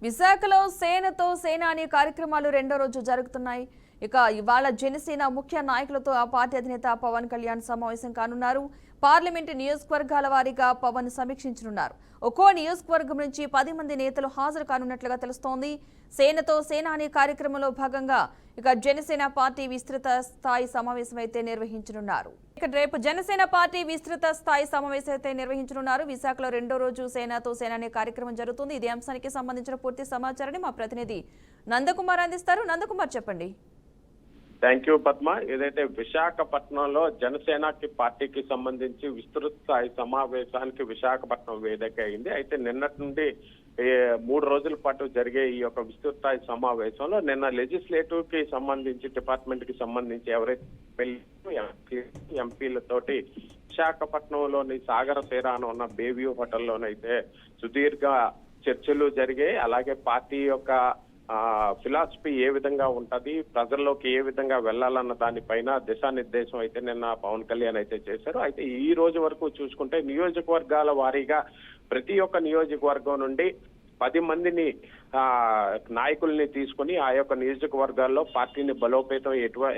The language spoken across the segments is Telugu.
విశాఖలో సేనతో సేనాని కార్యక్రమాలు రెండో రోజు జరుగుతున్నాయి. ఇక ఇవాళ జనసేన ముఖ్య నాయకులతో ఆ పార్టీ అధినేత పవన్ కళ్యాణ్ సమావేశం కానున్నారు. పార్లమెంటు నియోజకవర్గాల వారీగా పవన్ సమీక్షించనున్నారు. ఒక్కో నియోజకవర్గం నుంచి 10 మంది నేతలు హాజరు కానున్నట్లుగా తెలుస్తోంది. సేనతో సేనాని కార్యక్రమంలో భాగంగా ఇక జనసేన పార్టీ విస్తృత స్థాయి సమావేశం అయితే నిర్వహించనున్నారు. ఇక రేపు జనసేన పార్టీ విస్తృత స్థాయి సమావేశం అయితే నిర్వహించనున్నారు. విశాఖలో రెండో రోజు సేనతో సేనాని కార్యక్రమం జరుగుతుంది. ఇదే అంశానికి సంబంధించిన పూర్తి సమాచారాన్ని మా ప్రతినిధి నందకుమార్ అందిస్తారు. నందకుమార్, చెప్పండి. Thank you Padma. ఏదైతే విశాఖపట్నంలో జనసేనకి పార్టీకి సంబంధించి విస్తృత స్థాయి సమావేశానికి విశాఖపట్నం వేదిక అయింది. అయితే నిన్నటి నుండి 3 రోజుల పాటు జరిగే ఈ యొక్క విస్తృత స్థాయి సమావేశంలో నిన్న లెజిస్లేటివ్ కి సంబంధించి డిపార్ట్మెంట్ కి సంబంధించి ఎవరైతే ఎంపీలతోటి విశాఖపట్నంలోని సాగర తీరాన ఉన్న బేవ్యూ హోటల్లోనైతే సుదీర్ఘ చర్చలు జరిగాయి. అలాగే పార్టీ యొక్క ఫిలాసఫీ ఏ విధంగా ఉంటది, ప్రజల్లోకి ఏ విధంగా వెళ్లాలన్న దానిపైన దిశానిర్దేశం అయితే నిన్న పవన్ కళ్యాణ్ అయితే చేశారు. అయితే ఈ రోజు వరకు చూసుకుంటే నియోజకవర్గాల వారీగా ప్రతి ఒక్క నియోజకవర్గం నుండి 10 మందిని నాయకుల్ని తీసుకుని ఆ యొక్క నియోజకవర్గాల్లో పార్టీని బలోపేతం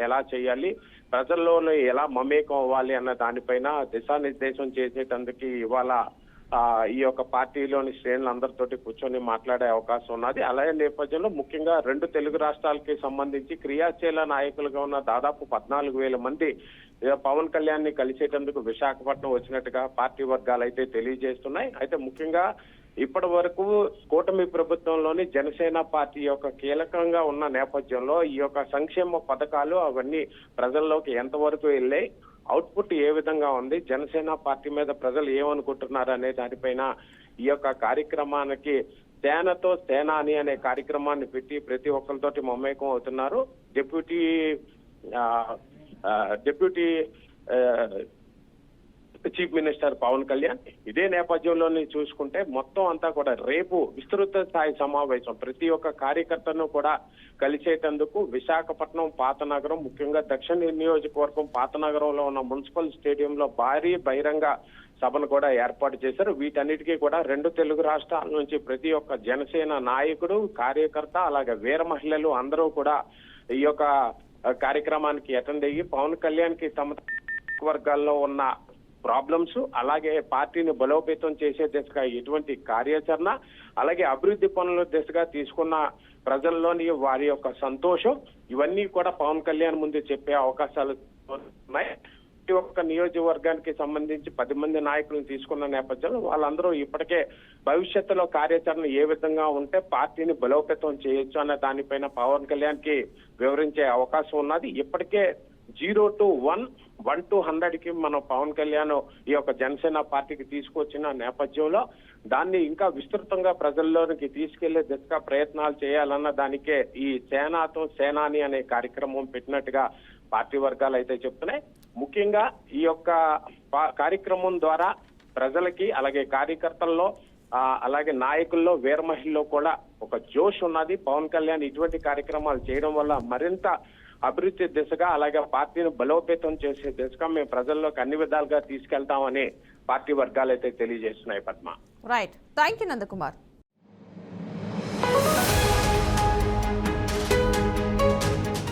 ఎలా చేయాలి, ప్రజల్లో ఎలా మమేకం అవ్వాలి అన్న దానిపైన దిశానిర్దేశం చేసేటందుకు ఇవాళ ఈ యొక్క పార్టీలోని శ్రేణులందరితోటి కూర్చొని మాట్లాడే అవకాశం ఉన్నది. అలాగే నేపథ్యంలో ముఖ్యంగా 2 తెలుగు రాష్ట్రాలకి సంబంధించి క్రియాశీల నాయకులుగా ఉన్న దాదాపు 14,000 మంది పవన్ కళ్యాణ్ ని కలిసేటందుకు విశాఖపట్నం వచ్చినట్టుగా పార్టీ వర్గాలు అయితే తెలియజేస్తున్నాయి. అయితే ముఖ్యంగా ఇప్పటి వరకు కూటమి ప్రభుత్వంలోని జనసేన పార్టీ యొక్క కీలకంగా ఉన్న నేపథ్యంలో ఈ యొక్క సంక్షేమ పథకాలు అవన్నీ ప్రజల్లోకి ఎంతవరకు వెళ్ళాయి, అవుట్పుట్ ఏ విధంగా ఉంది, జనసేన పార్టీ మీద ప్రజలు ఏమనుకుంటున్నారు అనే దానిపైన ఈ యొక్క కార్యక్రమానికి సేనతో సేనాని అనే కార్యక్రమాన్ని పెట్టి ప్రతి ఒక్కరితోటి మమేకం అవుతున్నారు. Deputy chief minister Pawan Kalyan. ఇదే నేపథ్యంలోని చూసుకుంటే మొత్తం అంతా కూడా రేపు విస్తృత స్థాయి సమావేశం ప్రతి ఒక్క కార్యకర్తను కూడా కలిసేటందుకు విశాఖపట్నం పాతనగరం, ముఖ్యంగా దక్షిణ నియోజకవర్గం పాతనగరంలో ఉన్న మున్సిపల్ స్టేడియంలో భారీ బహిరంగ సభను కూడా ఏర్పాటు చేశారు. వీటన్నిటికీ కూడా 2 తెలుగు రాష్ట్రాల నుంచి ప్రతి ఒక్క జనసేన నాయకుడు, కార్యకర్త, అలాగే వీర మహిళలు అందరూ కూడా ఈ యొక్క కార్యక్రమానికి అటెండ్ అయ్యి పవన్ కళ్యాణ్ కి తమ వర్గాల్లో ఉన్న ప్రాబ్లమ్స్, అలాగే పార్టీని బలోపేతం చేసే దిశగా ఎటువంటి కార్యాచరణ, అలాగే అభివృద్ధి పనుల దిశగా తీసుకున్న ప్రజల్లోని వారి యొక్క సంతోషం, ఇవన్నీ కూడా పవన్ కళ్యాణ్ ముందు చెప్పే అవకాశాలు ఉన్నాయి. ప్రతి ఒక్క నియోజకవర్గానికి సంబంధించి 10 మంది నాయకులను తీసుకున్న నేపథ్యంలో వాళ్ళందరూ ఇప్పటికే భవిష్యత్తులో కార్యాచరణ ఏ విధంగా ఉంటే పార్టీని బలోపేతం చేయొచ్చు అనే దానిపైన పవన్ కళ్యాణ్ కి వివరించే అవకాశం ఉన్నది. ఇప్పటికే 0 to 1, 1 to 100 కి మనం పవన్ కళ్యాణ్ ఈ యొక్క జనసేన పార్టీకి తీసుకొచ్చిన నేపథ్యంలో దాన్ని ఇంకా విస్తృతంగా ప్రజల్లోనికి తీసుకెళ్లే దిశగా ప్రయత్నాలు చేయాలన్న దానికే ఈ సేనాతో సేనాని అనే కార్యక్రమం పెట్టినట్టుగా పార్టీ వర్గాలు అయితే చెప్తున్నాయి. ముఖ్యంగా ఈ యొక్క కార్యక్రమం ద్వారా ప్రజలకి, అలాగే కార్యకర్తల్లో, అలాగే నాయకుల్లో, వీర మహిళల్లో కూడా ఒక జోష్ ఉన్నది. పవన్ కళ్యాణ్ ఇటువంటి కార్యక్రమాలు చేయడం వల్ల మరింత అభివృద్ధి దిశగా, అలాగే పార్టీని బలోపేతం చేసే దిశగా మేము ప్రజల్లోకి అన్ని విధాలుగా తీసుకెళ్తామని పార్టీ వర్గాలు అయితే తెలియజేస్తున్నాయి. Padma. Right, thank you Nandakumar.